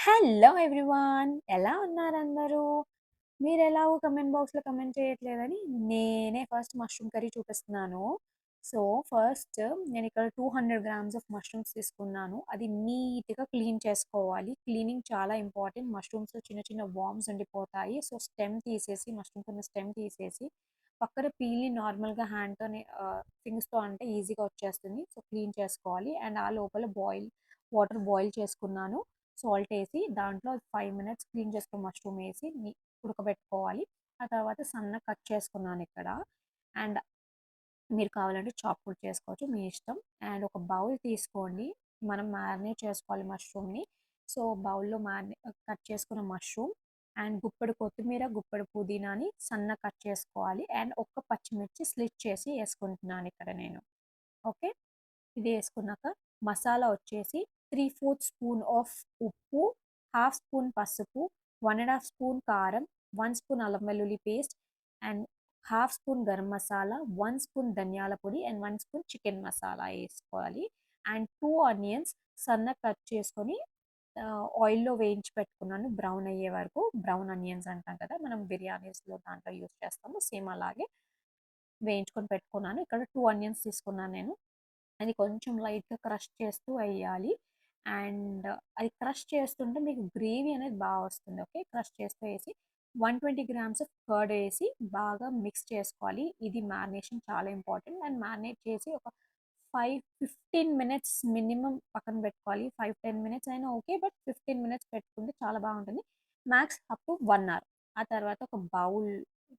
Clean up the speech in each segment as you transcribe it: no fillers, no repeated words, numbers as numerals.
Hello everyone! ఎలా ఉన్నారందరూ? మీరెలాగో comment బాక్స్‌లో comment చేయట్లేదని నేనే ఫస్ట్ మష్రూమ్ కర్రీ చూపిస్తున్నాను. సో, ఫస్ట్ నేనిక్కడ 200 గ్రామ్స్ ఆఫ్ మష్రూమ్స్ తీసుకున్నాను. అది నీట్‌గా క్లీన్ చేసుకోవాలి. క్లీనింగ్ చాలా ఇంపార్టెంట్. మష్రూమ్స్‌లో చిన్న చిన్న వార్మ్స్ ఉండిపోతాయి. సో, మష్రూమ్స్ ఉన్న స్టెమ్ తీసేసి పక్కన పీల్‌ని నార్మల్‌గా ఫింగర్స్‌తో అంటే ఈజీగా వచ్చేస్తుంది. సో, క్లీన్ చేసుకోవాలి. అండ్ ఆ లోపల వాటర్ బాయిల్ చేసుకున్నాను. సాల్ట్ ఏసి దాంట్లో 5 మినిట్స్ క్లీన్ చేసుకున్న మష్రూమ్ ఏసి ఉడకబెట్టుకోవాలి. ఆ తర్వాత సన్నగా కట్ చేసుకున్నాను ఇక్కడ. అండ్ మీరు కావాలంటే చాప్ కూడా చేసుకోవచ్చు మీ ఇష్టం. అండ్ ఒక బౌల్ తీసుకోండి. మనం మ్యారినేట్ చేసుకోవాలి మష్రూమ్‌ని. సో, బౌల్‌లో కట్ చేసుకున్న మష్రూమ్ అండ్ గుప్పెడు కొత్తిమీర, గుప్పెడు పుదీనాని సన్నగా కట్ చేసుకోవాలి. అండ్ ఒక్క పచ్చిమిర్చి స్లిట్ చేసి ఏసుకుంటున్నాను ఇక్కడ నేను. ఓకే. ఇది ఏసుకున్నాక మసాలా వచ్చేసి 3/4 స్పూన్ ఆఫ్ ఉప్పు, హాఫ్ స్పూన్ పసుపు, 1 ½ స్పూన్ కారం, 1 స్పూన్ అల్లం వెల్లుల్లి paste and half spoon garam masala, 1 spoon ధనియాల పొడి అండ్ 1 స్పూన్ చికెన్ మసాలా ఏసుకోవాలి. అండ్ 2 ఆనియన్స్ సన్నగా కట్ చేసుకొని ఆయిల్‌లో వేయించి పెట్టుకున్నాను బ్రౌన్ అయ్యే వరకు. బ్రౌన్ ఆనియన్స్ అంటాం కదా! మనం బిర్యానీస్‌లో దాంట్లో యూజ్ చేస్తాము. సేమ్ అలాగే వేయించుకొని పెట్టుకున్నాను. ఇక్కడ 2 ఆనియన్స్ తీసుకున్నాను నేను. అది కొంచెం లైట్‌గా క్రష్ చేస్తూ ఎయ్యాలి. అండ్ అది క్రష్ చేస్తుంటే మీకు గ్రేవీ అనేది వస్తుంది. ఓకే. క్రష్ చేస్తూ ఏసి 120 గ్రామ్స్ ఆఫ్ కర్డ్ ఏసి బాగా మిక్స్ చేసుకోవాలి. ఇది మ్యారినేషన్ చాలా ఇంపార్టెంట్. అండ్ మ్యారినేట్ చేసి ఒక 15 మినిట్స్ మినిమమ్ పక్కన పెట్టుకోవాలి. 10 మినిట్స్ అయినా ఓకే. బట్ 15 మినిట్స్ పెట్టుకుంటే చాలా బావుంటుంది. Max up to 1 hour. ఆ తర్వాత ఒక బౌల్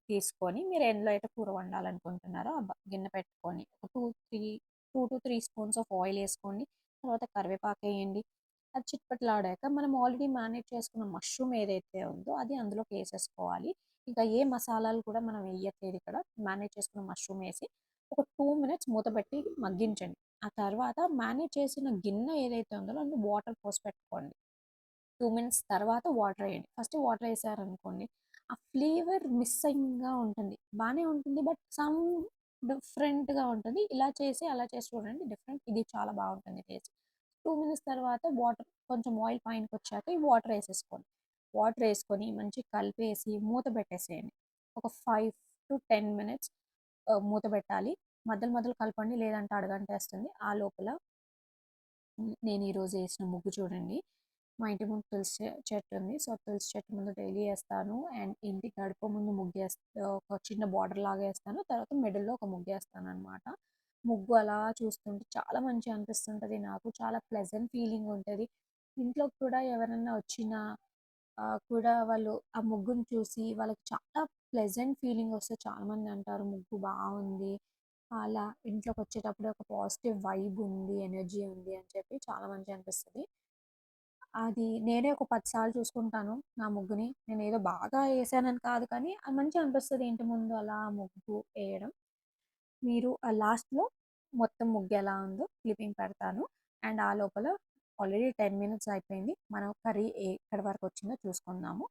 తీసుకొని మీరు ఎందులో అయితే కూర వండాలనుకుంటున్నారో ఆ గిన్నె పెట్టుకొని ఒక 2-3 స్పూన్స్ ఆఫ్ ఆయిల్ ఏసుకోండి. తర్వాత కరివేపాకేయండి. అది చిట్పట్లాడాక మనం ఆల్రెడీ మ్యారినేట్ చేసుకున్న మష్రూమ్ ఏదైతే ఉందో అది అందులోకి ఏసేసుకోవాలి. ఇంకా ఏ మసాలాలు కూడా మనం ఎయ్యట్లేదు ఇక్కడ. మ్యారినేట్ చేసుకున్న మష్రూమ్ ఏసి ఒక 2 మినిట్స్ మూత పెట్టి మగ్గించండి. ఆ తర్వాత మ్యారినేట్ చేసిన గిన్నె ఏదైతే ఉందో అందులో వాటర్ పోసి పెట్టుకోండి. 2 మినిట్స్ తర్వాత వాటర్ ఎయండి. ఫస్ట్ వాటర్ ఏసారనుకోండి, ఆ ఫ్లేవర్ మిస్సింగ్‌గా ఉంటుంది. బానే ఉంటుంది. బట్ డిఫరెంట్‌గా ఉంటుంది. ఇలా చేసి, అలా చేసి చూడండి డిఫరెంట్ ఇది చాలా బావుంటుంది టేస్ట్. 2 మినిట్స్ తర్వాత కొంచెం ఆయిల్ పైనకొచ్చాక ఈ వాటర్ ఏసేసుకోండి. వాటర్ ఏసుకొని మంచిగా కలిపేసి మూత పెట్టేసేయండి. ఒక 5-10 మినిట్స్ మూత పెట్టాలి. మధ్యలో మధ్యలో కలపండి లేదంటే అడుగంటేస్తుంది. ఆ లోపల నేను ఈరోజు ఏసిన ముగ్గు చూడండి. మా ఇంటి ముందు చెట్టు ఉంది. సో, తులసి చెట్టు ముందు డైలీ ఏస్తాను. అండ్ ఇంటి గడప ముందు ఒక చిన్న బార్డర్ లాగా ఏస్తాను. తర్వాత మిడిల్‌లో ఒక ముగ్గేస్తాననమాట. ముగ్గు అలా చూస్తుంటే చాలా మంచిగా అనిపిస్తుంటది నాకు. చాలా ప్లెజెంట్ ఫీలింగ్ ఉంటది. ఇంట్లో కూడా ఎవరన్నా వచ్చినా కూడా వాళ్ళు ఆ ముగ్గుని చూసి వాళ్ళకి చాలా ప్లెజెంట్ ఫీలింగ్ వస్తది. చాలామంది అంటారు ముగ్గు బావుంది. అలా ఇంట్లోకొచ్చేటప్పుడు ఒక పాజిటివ్ వైబ్ ఉంది, ఎనర్జీ ఉంది అని చెప్పి చాలా మంచిగా అనిపిస్తది. అది నేనే ఒక 10 సార్లు చూసుకుంటాను నా ముగ్గుని. నేనేదో బాగా ఏసానని కాదు కానీ, మంచిగా అనిపిస్తది ఇంటి ముందు అలా ముగ్గు ఏయడం. మీరు లాస్ట్‌లో మొత్తం ముగ్గు ఎలా ఉందో క్లిప్పింగ్ పెడతాను. అండ్ ఆ లోపల ఆల్రెడీ 10 మినిట్స్ అయిపోయింది. మనం కర్రీ ఎక్కడి వరకు వచ్చిందో చూసుకుందాము.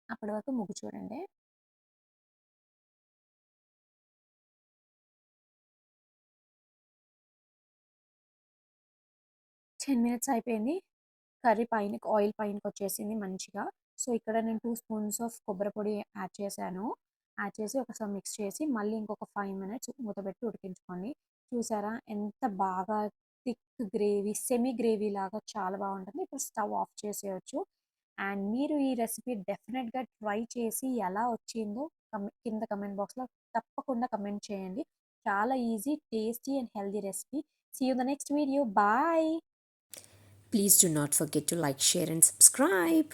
అప్పటి వరకు ముగ్గు చూడండి. 10 మినిట్స్ అయిపోయింది. కర్రీ పైనకి ఆయిల్ పైనకొచ్చేసింది మంచిగా. సో, ఇక్కడ నేను 2 స్పూన్స్ ఆఫ్ కొబ్బరి పొడి యాడ్ చేశాను. యాడ్ చేసి ఒకసారి మిక్స్ చేసి మళ్ళీ ఇంకొక 5 మినిట్స్ మూత పెట్టి ఉడికించుకోండి. చూసారా ఎంత బాగా థిక్ గ్రేవీ, సెమీ గ్రేవీ లాగా చాలా బావుంటుంది. ఇప్పుడు స్టవ్ ఆఫ్ చేసేయొచ్చు. అండ్ మీరు ఈ రెసిపీ డెఫినిట్‌గా ట్రై చేసి ఎలా వచ్చిందో కింద కమెంట్ బాక్స్‌లో తప్పకుండా కమెంట్ చేయండి. చాలా easy, tasty and healthy recipe. See you in the next video. Bye. Please do not forget to like, share, and subscribe.